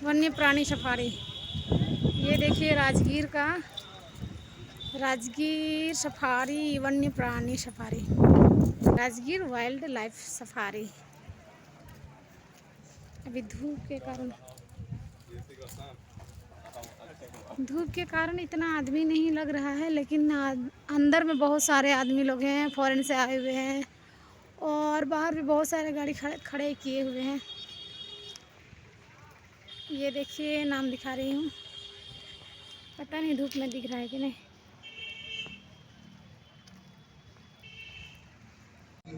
वन्य प्राणी सफारी। ये देखिए राजगीर सफारी, वन्य प्राणी safari, Rajgir wild life safari. अभी धूप के कारण इतना आदमी नहीं लग रहा है, लेकिन अंदर में बहुत सारे आदमी लोग हैं, फॉरेन से आए हुए हैं, और बाहर भी बहुत सारे गाड़ी खड़े किए हुए हैं। ये देखिए नाम दिखा रही हूँ, पता नहीं धूप में दिख रहा है कि नहीं।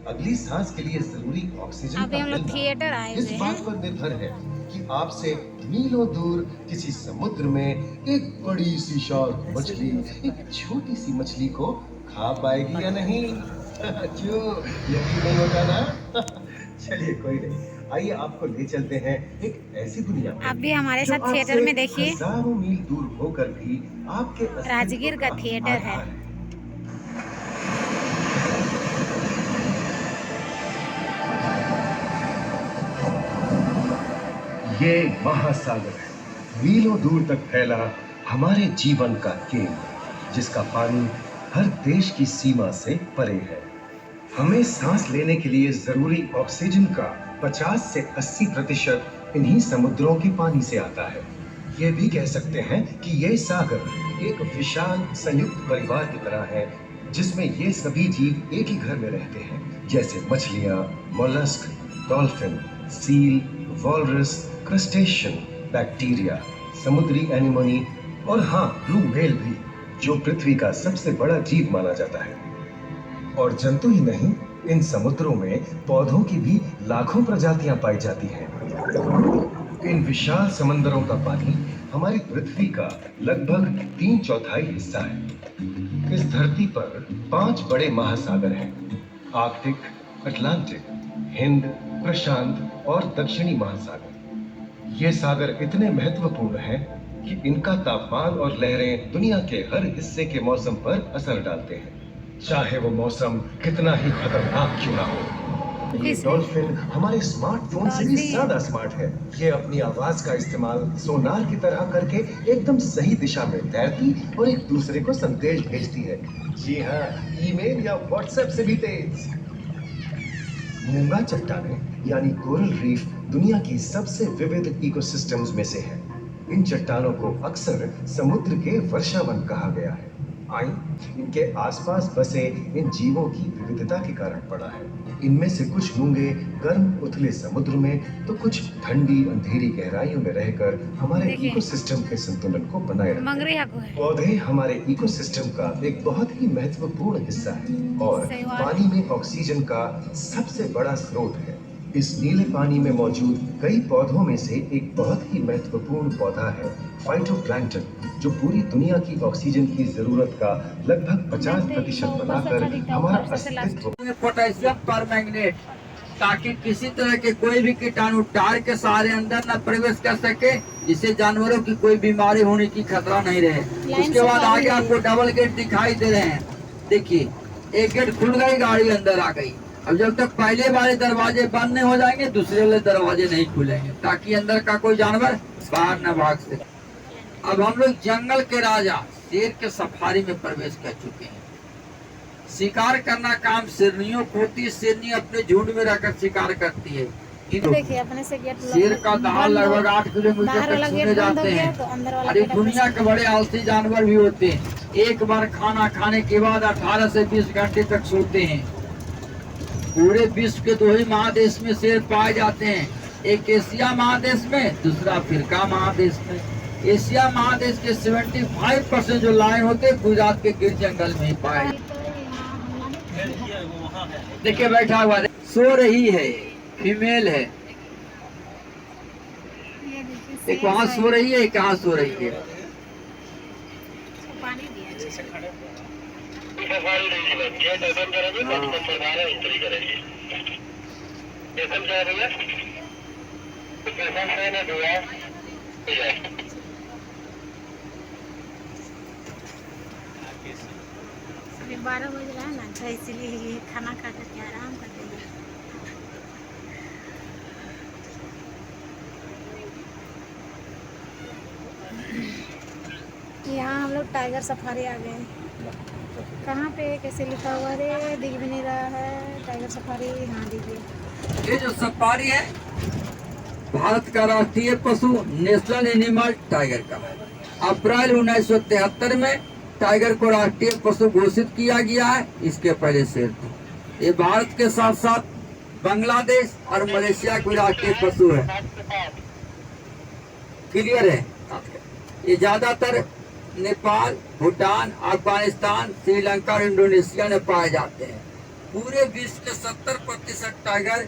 अगली सांस के लिए जरूरी ऑक्सीजन अभी का हम लोग मिलना थिएटर आए इस हुए बात हैं। पर निर्भर है कि आपसे मीलों दूर किसी समुद्र में एक बड़ी सी शार्क मछली एक छोटी सी मछली को खा पाएगी या नहीं। क्यों यकीन नहीं होता ना? चलिए कोई नहीं, आइए आपको ले चलते हैं एक ऐसी दुनिया में आप भी हमारे जो साथ थिएटर आपसे में देखिए, हजारों मील दूर होकर भी आपके अस्तित्व राजगीर का का थिएटर है। आधार है। ये महासागर है, मीलों दूर तक फैला हमारे जीवन का केंद्र, जिसका पानी हर देश की सीमा से परे है। हमें सांस लेने के लिए जरूरी ऑक्सीजन का 50 से 80% इन्हीं समुद्रों के पानी से आता है। ये भी कह सकते हैं कि ये सागर एक विशाल संयुक्त परिवार की तरह है, जिसमें ये सभी जीव एक ही घर में रहते हैं, जैसे मछलियां, mollusc, dolphin, seal, walrus, crustacean, bacteria, समुद्री एनिमोनी और हाँ, ब्लू व्हेल भी, जो पृथ्वी का सबसे बड़ा जीव माना जाता है। और जंतु ही नहीं, इन समुद्रों में पौधों की भी लाखों प्रजातियां पाई जाती हैं। इन विशाल समंदरों का पानी हमारी पृथ्वी का लगभग 3/4 हिस्सा है। इस धरती पर 5 बड़े महासागर हैं: आर्कटिक, अटलांटिक, हिंद, प्रशांत और दक्षिणी महासागर। ये सागर इतने महत्वपूर्ण हैं कि इनका तापमान और लहरें दुनिया के हर हिस्से के मौसम पर असर डालते हैं, चाहे वो मौसम कितना ही खतरनाक क्यों ना हो। ये डॉल्फिन हमारे स्मार्टफोन से भी ज्यादा स्मार्ट है। ये अपनी आवाज का इस्तेमाल सोनार की तरह करके एकदम सही दिशा में तैरती और एक दूसरे को संदेश भेजती है। जी हाँ, ईमेल या व्हाट्सएप से भी तेज। मूंगा चट्टानें यानी कोरल रीफ दुनिया की सबसे विविध इकोसिस्टम्स में से है। इन चट्टानों को अक्सर समुद्र के वर्षावन कहा गया है। इनके आसपास बसे इन जीवों की विविधता के कारण पड़ा है। इनमें से कुछ मूंगे गर्म उथले समुद्र में, तो कुछ ठंडी अंधेरी गहराइयों में रहकर हमारे इकोसिस्टम के संतुलन को बनाए रखते हैं। पौधे हमारे इकोसिस्टम का एक बहुत ही महत्वपूर्ण हिस्सा है और पानी में ऑक्सीजन का सबसे बड़ा स्रोत है। इस नीले पानी में मौजूद कई पौधों में से एक बहुत ही महत्वपूर्ण पौधा है फाइटोप्लैंक्टन, जो पूरी दुनिया की ऑक्सीजन की जरूरत का लगभग 50% बनाकर हमारा अस्तित्व। पोटेशियम परमैंगनेट, ताकि किसी तरह के कोई भी कीटाणु टार के सहारे अंदर न प्रवेश कर सके, जिससे जानवरों की कोई बीमारी होने की खतरा नहीं रहे। उसके बाद आगे आपको डबल गेट दिखाई दे रहे हैं। देखिए, एक गेट खुल गई, गाड़ी अंदर आ गई। अब जब तक पहले वाले दरवाजे बंद नहीं हो जाएंगे, दूसरे वाले दरवाजे नहीं खुलेंगे, ताकि अंदर का कोई जानवर बाहर न भाग सके। अब हम लोग जंगल के राजा शेर के सफारी में प्रवेश कर चुके हैं। शिकार करना काम शेरनियों को होती है। शेरनी अपने झुंड में रहकर शिकार करती है। देखिए अपने से गेट शेर का दहाड़ लगभग 8 किलोमीटर तक सुने जाते हैं। और दुनिया के बड़े आलसी जानवर भी होते हैं। एक बार खाना खाने के बाद 18 से 20 घंटे तक सोते हैं। पूरे विश्व के 2 ही महादेश में शेर पाए जाते हैं, एक एशिया महादेश में, दूसरा अफ्रीका महादेश में। एशिया महादेश के 75% जो लायन होते हैं गुजरात के गिर जंगल में ही पाए। देखिए बैठा हुआ सो रही है, फीमेल है। एक वहाँ सो रही है, कहाँ सो रही है। अभी 12 बज रहा है ना, तो इसलिए खाना खा करके आराम कर देंगे। हम लोग टाइगर सफारी आ गए हैं। कहाँ पे कैसे लिखा हुआ है दिख भी नहीं रहा है। टाइगर सफारी, हाँ दिखिए। ये जो सफारी है भारत का राष्ट्रीय पशु नेशनल एनिमल टाइगर का है। अप्रैल 1973 में टाइगर को राष्ट्रीय पशु घोषित किया गया है। इसके पहले शेर था। ये भारत के साथ साथ बांग्लादेश और मलेशिया के राष्ट्रीय पशु है। क्लियर है। ये ज्यादातर नेपाल, भूटान, अफगानिस्तान, श्रीलंका और इंडोनेशिया में पाए जाते हैं। पूरे विश्व के 70% टाइगर